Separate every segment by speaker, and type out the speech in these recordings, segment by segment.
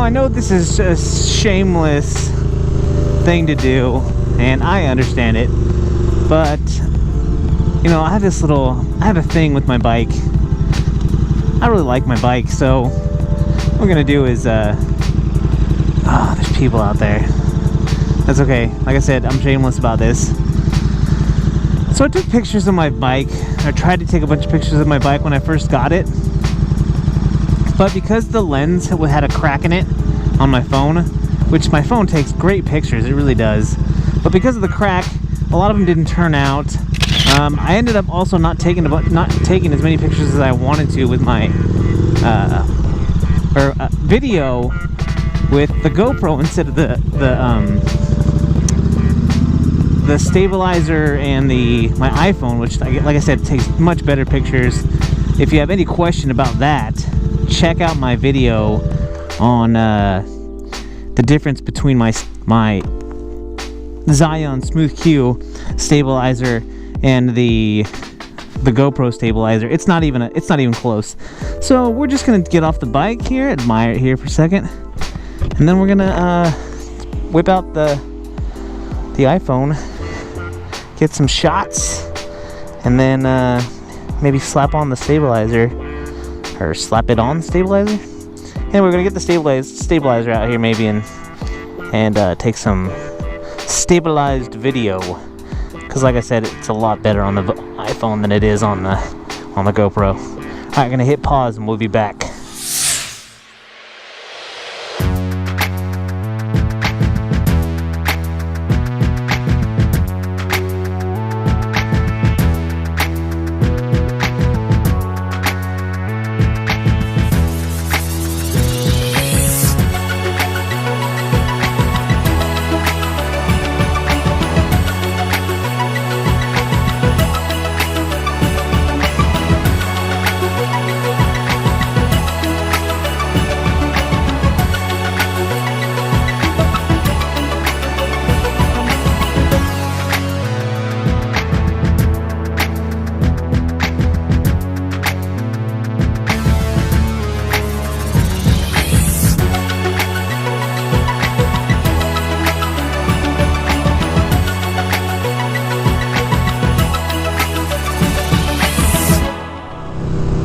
Speaker 1: I know this is a shameless thing to do, and I understand it, but you know, I have a thing with my bike. I really like my bike, so what we're gonna do is there's people out there. That's okay. Like I said, I'm shameless about this. So I took pictures of my bike. I tried to take a bunch of pictures of my bike when I first got it, but because the lens had a crack in it on my phone, which my phone takes great pictures, it really does, but because of the crack, a lot of them didn't turn out. I ended up also not taking as many pictures as I wanted to with my video with the GoPro instead of the stabilizer and my iPhone, which, like I said, takes much better pictures. If you have any question about that, check out my video on the difference between my Zion Smooth Q stabilizer and the GoPro stabilizer. It's not even close. So we're just gonna get off the bike here, admire it here for a second, and then we're gonna whip out the iPhone, get some shots, and then maybe slap on the stabilizer, or slap it on the stabilizer. And we're gonna get the stabilizer out here maybe and take some stabilized video, because like I said, it's a lot better on the iPhone than it is on the GoPro. Alright, I'm gonna hit pause and we'll be back.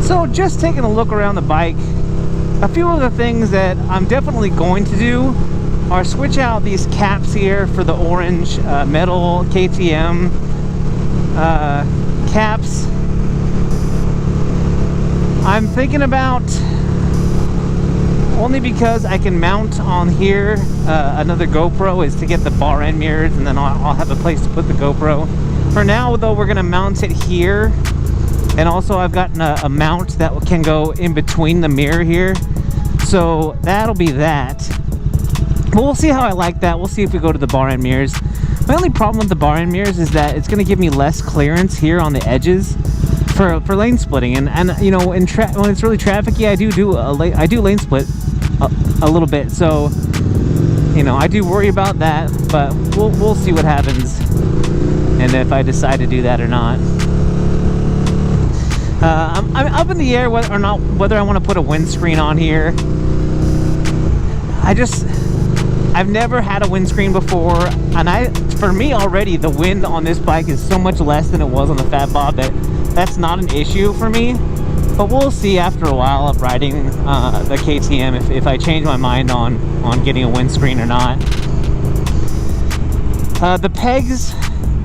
Speaker 1: So just taking a look around the bike, a few of the things that I'm definitely going to do are switch out these caps here for the orange metal KTM caps. I'm thinking about, only because I can mount on here another GoPro, is to get the bar end mirrors, and then I'll have a place to put the GoPro. For now though, we're gonna mount it here. And also I've gotten a mount that can go in between the mirror here. So that'll be that. But we'll see how I like that. We'll see if we go to the bar end mirrors. My only problem with the bar end mirrors is that it's going to give me less clearance here on the edges for lane splitting. And you know, when it's really trafficy, I do lane split a little bit. So, you know, I do worry about that, but we'll see what happens and if I decide to do that or not. I'm up in the air whether I want to put a windscreen on here. I've never had a windscreen before, and for me already, the wind on this bike is so much less than it was on the Fat Bob that's not an issue for me. But we'll see after a while of riding the KTM if I change my mind on getting a windscreen or not. The pegs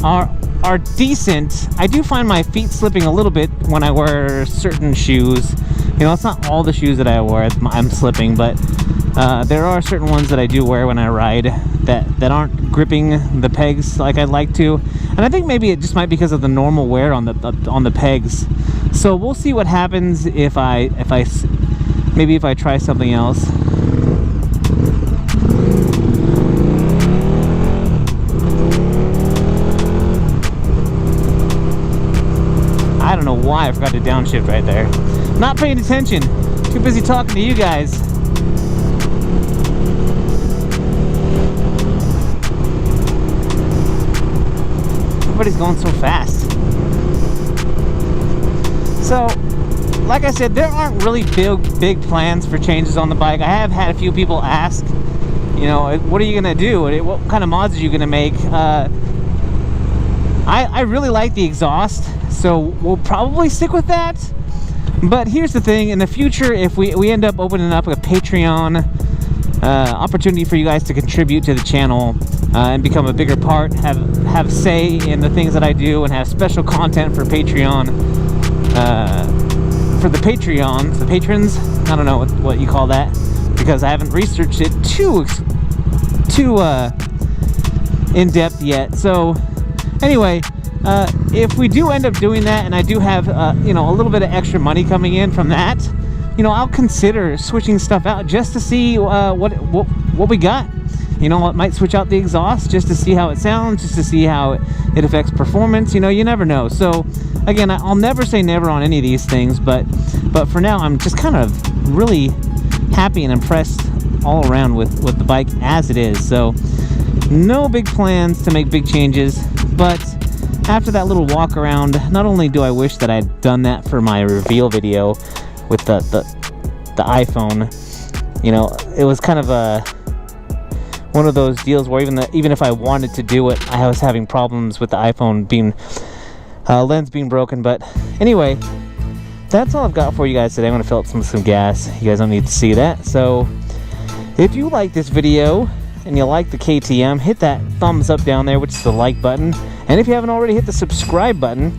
Speaker 1: are decent. I do find my feet slipping a little bit when I wear certain shoes. You know, it's not all the shoes that I wear I'm slipping, but there are certain ones that I do wear when I ride that aren't gripping the pegs like I'd like to. And I think maybe it just might be because of the normal wear on the pegs. So we'll see what happens if I try something else. I don't know why I forgot to downshift right there. Not paying attention. Too busy talking to you guys. Everybody's going so fast. So like I said, there aren't really big plans for changes on the bike. I have had a few people ask, you know, what are you gonna do? What kind of mods are you gonna make? I really like the exhaust, so we'll probably stick with that. But here's the thing, in the future, if we end up opening up a Patreon opportunity for you guys to contribute to the channel and become a bigger part, have say in the things that I do, and have special content for Patreon, for the Patreons, the patrons, I don't know what you call that, because I haven't researched it too in depth yet. So anyway, if we do end up doing that, and I do have you know, a little bit of extra money coming in from that, you know, I'll consider switching stuff out just to see what we got. You know, I might switch out the exhaust just to see how it sounds, just to see how it affects performance. You know, you never know. So again, I'll never say never on any of these things, but for now, I'm just kind of really happy and impressed all around with the bike as it is. So no big plans to make big changes, but after that little walk around, not only do I wish that I'd done that for my reveal video with the iPhone, you know, it was kind of one of those deals where even if I wanted to do it, I was having problems with the iPhone being lens being broken. But anyway, that's all I've got for you guys today. I'm gonna fill up some gas. You guys don't need to see that. So if you like this video and you like the KTM, hit that thumbs up down there, which is the like button. And if you haven't already, hit the subscribe button.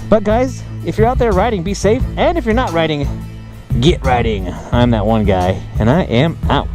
Speaker 1: But guys, if you're out there riding, be safe. And if you're not riding, get riding. I'm that one guy, and I am out.